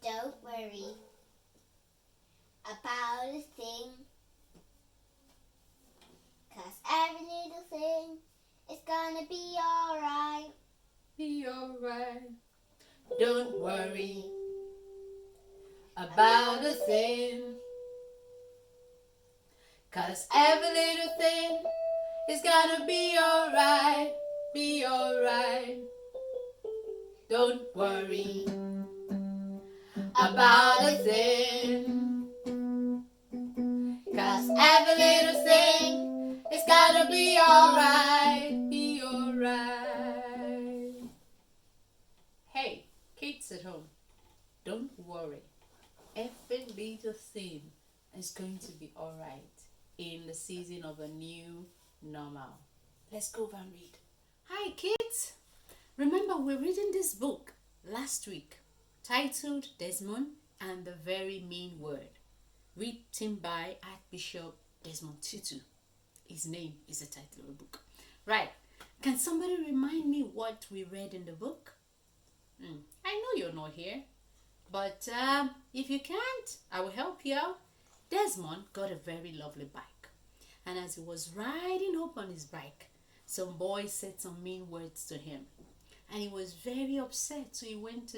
Don't worry about a thing, 'cause every little thing is gonna be alright. Be alright. Don't worry about a thing, 'cause every little thing is gonna be alright. Be alright. Don't worry about a thing, 'cause every little thing is gonna be alright. Be alright. Hey, kids at home, don't worry. Every little thing is going to be alright in the season of a new normal. Let's go and read. Hi kids! Remember, we're reading this book last week titled Desmond and the Very Mean Word, written by Archbishop Desmond Tutu. His name is the title of the book. Right, can somebody remind me what we read in the book? I know you're not here, but if you can't, I will help you out. Desmond got a very lovely bike, and as he was riding up on his bike, some boys said some mean words to him, and he was very upset. So he went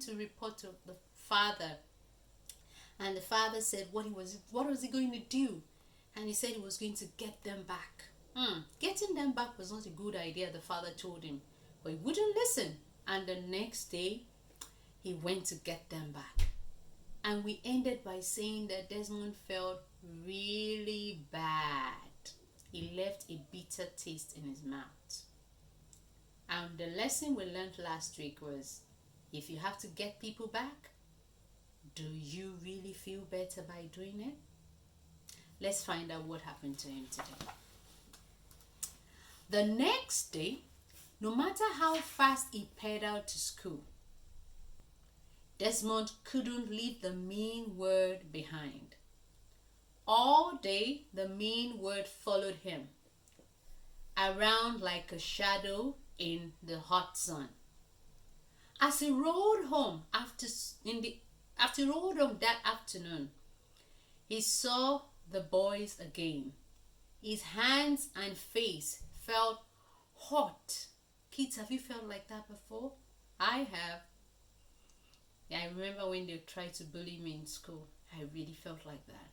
to report to the father, and the father said what was he going to do, and he said he was going to get them back. Getting them back was not a good idea, the father told him, but he wouldn't listen. And the next day, he went to get them back. And we ended by saying that Desmond felt really bad. He left a bitter taste in his mouth. And the lesson we learned last week was, if you have to get people back, do you really feel better by doing it? Let's find out what happened to him today. The next day, no matter how fast he pedaled to school, Desmond couldn't leave the mean word behind. All day, the mean word followed him around like a shadow in the hot sun. As he rode home that afternoon, he saw the boys again. His hands and face felt hot. Kids, have you felt like that before? I have. Yeah, I remember when they tried to bully me in school. I really felt like that.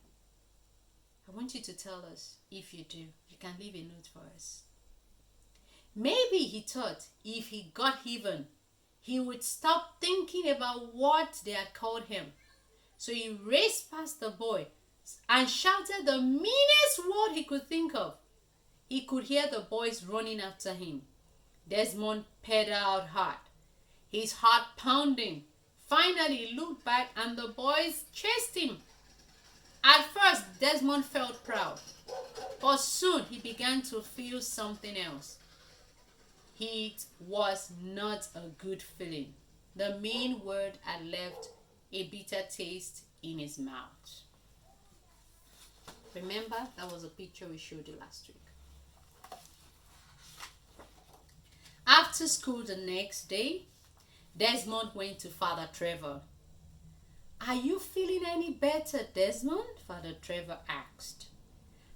I want you to tell us if you do. You can leave a note for us. Maybe he thought if he got even, he would stop thinking about what they had called him. So he raced past the boy and shouted the meanest word he could think of. He could hear the boys running after him. Desmond pedaled hard, his heart pounding. Finally, he looked back and the boys chased him. At first, Desmond felt proud, but soon he began to feel something else. It was not a good feeling. The mean word had left a bitter taste in his mouth. Remember, that was a picture we showed you last week. After school the next day, Desmond went to Father Trevor. "Are you feeling any better, Desmond?" Father Trevor asked,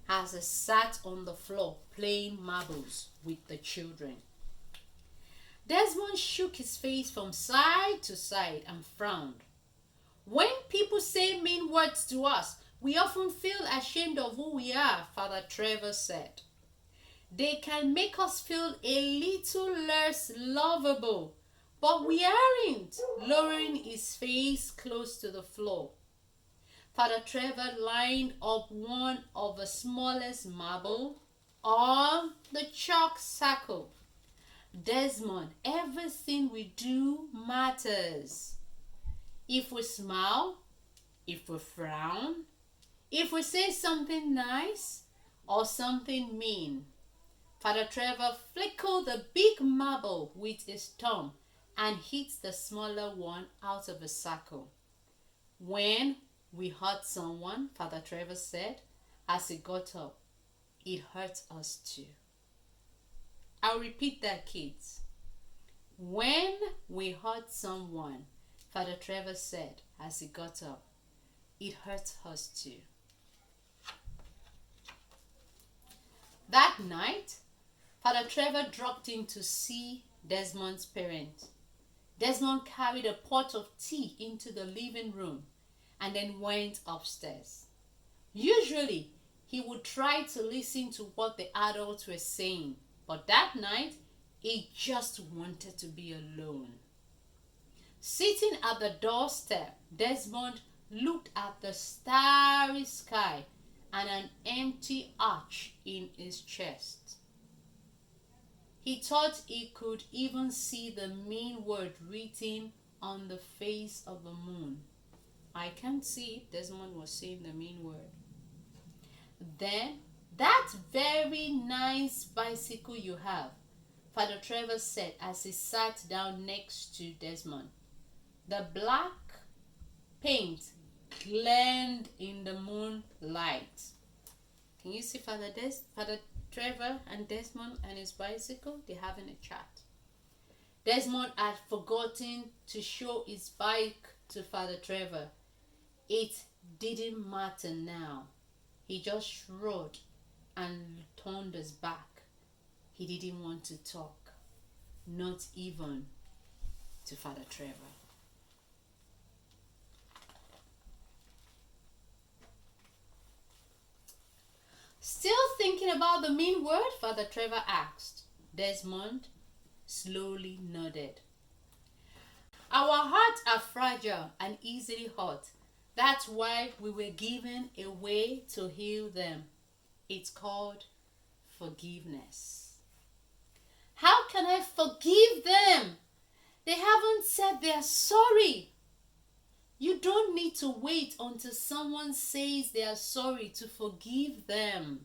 as he sat on the floor playing marbles with the children. Desmond shook his face from side to side and frowned. "When people say mean words to us, we often feel ashamed of who we are," Father Trevor said. "They can make us feel a little less lovable, but we aren't," lowering his face close to the floor. Father Trevor lined up one of the smallest marble on the chalk circle. "Desmond, everything we do matters. If we smile, if we frown, if we say something nice or something mean." Father Trevor flickled the big marble with his thumb and hit the smaller one out of the circle. "When we hurt someone," Father Trevor said as he got up, "it hurts us too." I'll repeat that, kids. When we hurt someone, Father Trevor said as he got up. It hurts us too. That night, Father Trevor dropped in to see Desmond's parents. Desmond carried a pot of tea into the living room and then went upstairs. Usually, he would try to listen to what the adults were saying, but that night, he just wanted to be alone. Sitting at the doorstep, Desmond looked at the starry sky and an empty arch in his chest. He thought he could even see the mean word written on the face of the moon. I can't see it. Desmond was saying the mean word. Then, that very nice bicycle you have, Father Trevor said as he sat down next to Desmond. The black paint glittered in the moonlight. Can you see Father Trevor and Desmond and his bicycle? They're having a chat. Desmond had forgotten to show his bike to Father Trevor. It didn't matter now. He just shrugged and turned his back. He didn't want to talk, not even to Father Trevor. Still thinking about the mean word? Father Trevor asked. Desmond slowly nodded. Our hearts are fragile and easily hurt. That's why we were given a way to heal them. It's called forgiveness. How can I forgive them? They haven't said they're sorry. You don't need to wait until someone says they are sorry to forgive them.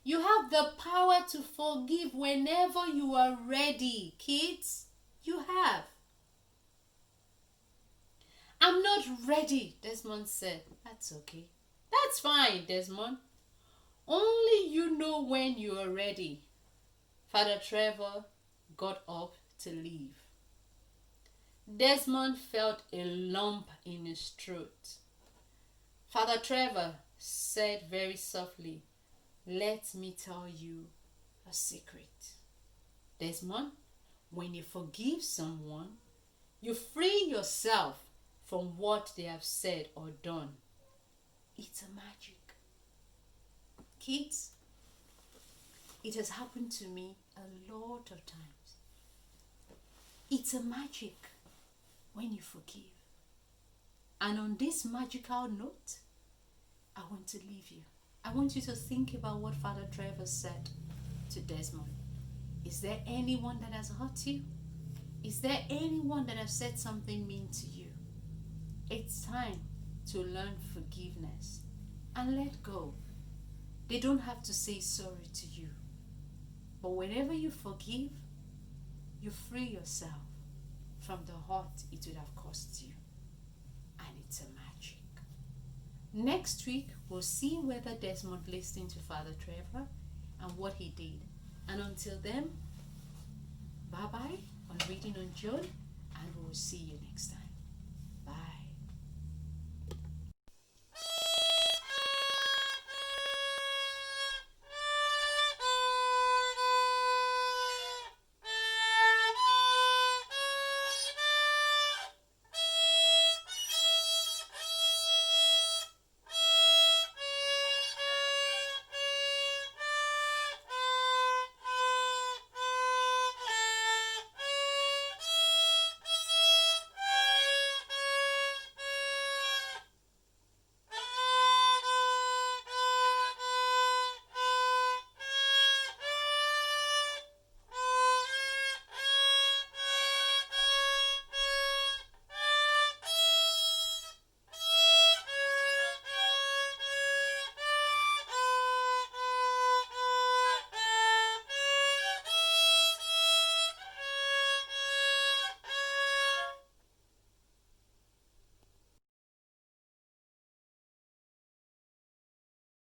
You have the power to forgive whenever you are ready, kids. You have. I'm not ready, Desmond said. That's okay. That's fine, Desmond. Only you know when you are ready. Father Trevor got up to leave. Desmond felt a lump in his throat. Father Trevor said very softly, "Let me tell you a secret. Desmond, when you forgive someone, you free yourself from what they have said or done. It's a magic. Kids, it has happened to me a lot of times. It's a magic when you forgive. And on this magical note, I want to leave you. I want you to think about what Father Trevor said to Desmond. Is there anyone that has hurt you? Is there anyone that has said something mean to you? It's time to learn forgiveness and let go. They don't have to say sorry to you. But whenever you forgive, you free yourself from the hurt it would have cost you. And it's a magic. Next week, we'll see whether Desmond listened to Father Trevor and what he did. And until then, bye-bye on Reading on John, and we'll see you next time.